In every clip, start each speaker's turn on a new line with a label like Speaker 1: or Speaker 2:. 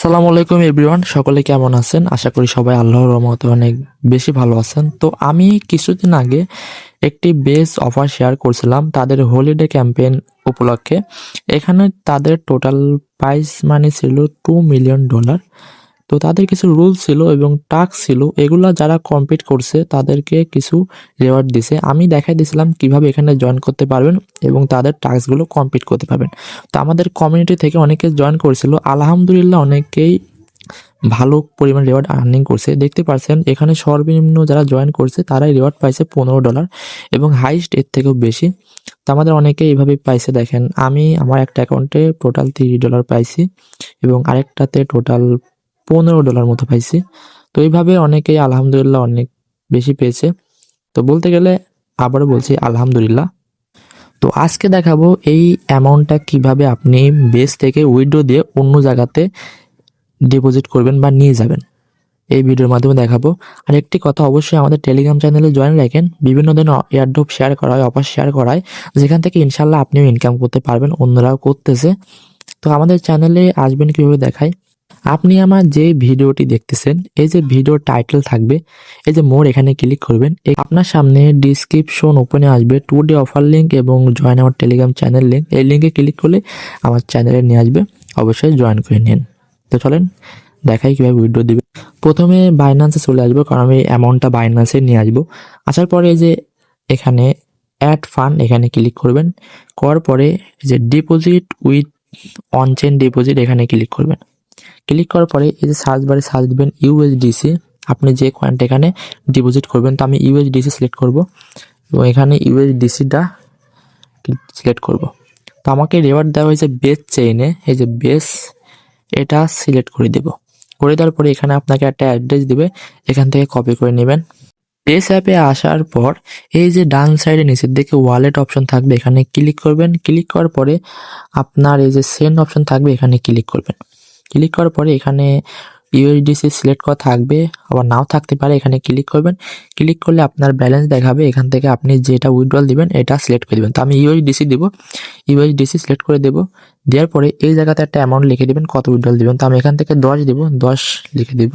Speaker 1: আসসালামু আলাইকুম এভরিওয়ান, সকলে কেমন আছেন? আশা করি সবাই আল্লাহর রহমতে অনেক বেশি ভালো আছেন। তো আমি কিছুদিন আগে একটি বেস্ট অফার শেয়ার করছিলাম তাদের হলিডে ক্যাম্পেইন উপলক্ষে। এখানে তাদের টোটাল প্রাইস মানি ছিল $2 মিলিয়ন। তো তাদের কিছু রুলস ছিল এবং টাস্ক ছিল, এগুলা যারা কমপ্লিট করছে তাদেরকে কিছু রিওয়ার্ড দিছে। আমি দেখাই দিয়েছিলাম কিভাবে এখানে জয়েন করতে পারবেন এবং তাদের টাস্কগুলো কমপ্লিট করতে পারবেন। তো আমাদের কমিউনিটি থেকে অনেকে জয়েন করেছিল, আলহামদুলিল্লাহ অনেকেই ভালো পরিমাণ রিওয়ার্ড আর্নিং করছে। দেখতে পাচ্ছেন এখানে সর্বনিম্ন যারা জয়েন করছে তারাই রিওয়ার্ড পাইছে $15 এবং হাইস্ট এর থেকেও বেশি। তো আমাদের অনেকে এইভাবে পাইছে। দেখেন, আমি আমার একটা অ্যাকাউন্টে টোটাল $30 পাইছি এবং আরেকটাতে টোটাল $15 মতো পাইছি। তো এইভাবে অনেকেই আলহামদুলিল্লাহ অনেক বেশি পেয়েছে। তো বলতে গেলে আবারও বলছি আলহামদুলিল্লাহ। তো আজকে দেখাবো এই অ্যামাউন্টটা কিভাবে আপনি বেস থেকে উইথড্র দিয়ে অন্য জায়গাতে ডিপোজিট করবেন বা নিয়ে যাবেন, এই ভিডিওর মাধ্যমে দেখাবো। আর একটি কথা, অবশ্যই আমাদের টেলিগ্রাম চ্যানেলে জয়েন রাখেন। বিভিন্ন ধরনের এয়ারড্রপ শেয়ার করা হয়, অফার শেয়ার করা হয়, যেখান থেকে ইনশাল্লাহ আপনিও ইনকাম করতে পারবেন, অন্যরাও করতেছে। তো আমাদের চ্যানেলে আসবেন কিভাবে দেখাই। আপনি আমার যে ভিডিওটি দেখতেছেন, এই যে ভিডিওর টাইটেল থাকবে, এই যে মোর, এখানে ক্লিক করবেন। আপনার সামনে ডিসক্রিপশন ওপেনে আসবে টুডে অফার লিঙ্ক এবং জয়েন আমার টেলিগ্রাম চ্যানেল লিঙ্ক। এই লিঙ্কে ক্লিক করলে আমার চ্যানেলে নিয়ে আসবে, অবশ্যই জয়েন করে নিন। তো চলেন দেখাই কিভাবে উইথড্র দিবে। প্রথমে বাইন্যান্সে চলে আসবো, কারণ আমি অ্যামাউন্টটা বাইন্যান্সে নিয়ে আসবো। আসার পরে এই যে এখানে অ্যাড ফান্ড, এখানে ক্লিক করবেন। করার পরে এই যে deposit with on chain deposit, এখানে ক্লিক করবেন। ক্লিক করার পরে এই যে সার্চ বারে সার্চ দিবেন ইউএসডিসি, আপনি যে কয়েনটা এখানে ডিপোজিট করবেন। তো আমি ইউএসডিসি সিলেক্ট করব এবং এখানে ইউএসডিসিটা সিলেক্ট করব। তো আমাকে রিওয়ার্ড দেওয়া হয়েছে বেস চেইনে, এই যে বেস, এটা সিলেক্ট করে দেব। করে দেওয়ার পরে এখানে আপনাকে একটা অ্যাড্রেস দিবে, এখান থেকে কপি করে নেবেন। বেস অ্যাপে আসার পর এই যে ডান সাইডে নিচের দিকে ওয়ালেট অপশন থাকবে, এখানে ক্লিক করবেন। ক্লিক করার পরে আপনার এই যে সেন্ড অপশন থাকবে, এখানে ক্লিক করবেন। ক্লিক করার পরে এখানে ইউএসডিসি সিলেক্ট করা থাকবে, আবার নাও থাকতে পারে, এখানে ক্লিক করবেন। ক্লিক করলে আপনার ব্যালেন্স দেখাবে, এখান থেকে আপনি যেটা উইথড্রল দিবেন এটা সিলেক্ট করে দেবেন। তো আমি ইউএসডিসি দিব, ইউএসডিসি সিলেক্ট করে দেব। দেওয়ার পরে এই জায়গাতে একটা অ্যামাউন্ট লিখে দিবেন, কত উইথড্রল দিবেন। তো আমি এখান থেকে 10 দিব, 10 লিখে দিব।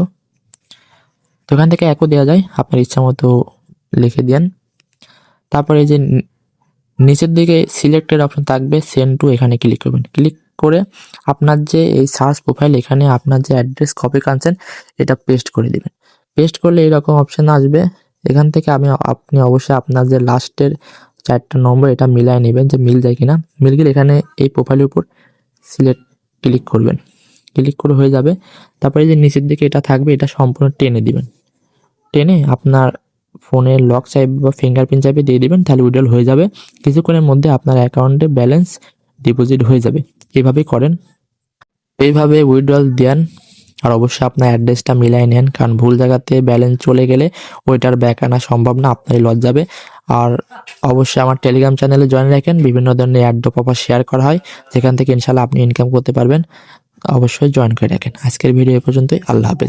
Speaker 1: তো এখান থেকে একও দেওয়া যায়, আপনার ইচ্ছা মতো লিখে দেন। তারপরে এই যে নিচের দিকে সিলেক্টেড অপশন থাকবে, সেন্ড টু, এখানে ক্লিক করবেন। ক্লিক করে আপনার যে এই সার্চ প্রোফাইল, এখানে আপনার যে অ্যাড্রেস কপি কানছেন এটা পেস্ট করে দিবেন। পেস্ট করলে এরকম অপশন আসবে। এখান থেকে আপনি অবশ্যই আপনার যে লাস্টের 4টা নম্বর এটা মিলাই নেবেন, যে মিল যায় কিনা। মিল গেলে এখানে এই প্রোফাইলের উপর সিলেক্ট ক্লিক করবেন। ক্লিক করে হয়ে যাবে। তারপরে যে নিচের দিকে এটা থাকবে, এটা সম্পূর্ণ টেনে দিবেন। টেনে আপনার ফোনের লক চাইবে বা ফিঙ্গারপ্রিন্ট চাইবে দিয়ে দিবেন, তাহলে উইথড্রল হয়ে যাবে। কিছুক্ষণের মধ্যে আপনার অ্যাকাউন্টে ব্যালেন্স ডিপোজিট হয়ে যাবে। এইভাবেই করেন, এইভাবে উইথড্রল দেন। আর অবশ্যই আপনার অ্যাড্রেসটা মিলাই নেন, কারণ ভুল জায়গাতে ব্যালেন্স চলে গেলে ওইটার ব্যাক আনা সম্ভব না, আপনারই লস যাবে। আর অবশ্যই আমার টেলিগ্রাম চ্যানেলে জয়েন রাখেন, বিভিন্ন ধরনের অ্যাড্রপ অফার শেয়ার করা হয়, যেখান থেকে ইনশাল্লাহ আপনি ইনকাম করতে পারবেন। অবশ্যই জয়েন করে রাখেন। আজকের ভিডিও এ পর্যন্তই, আল্লাহ হাফেজ।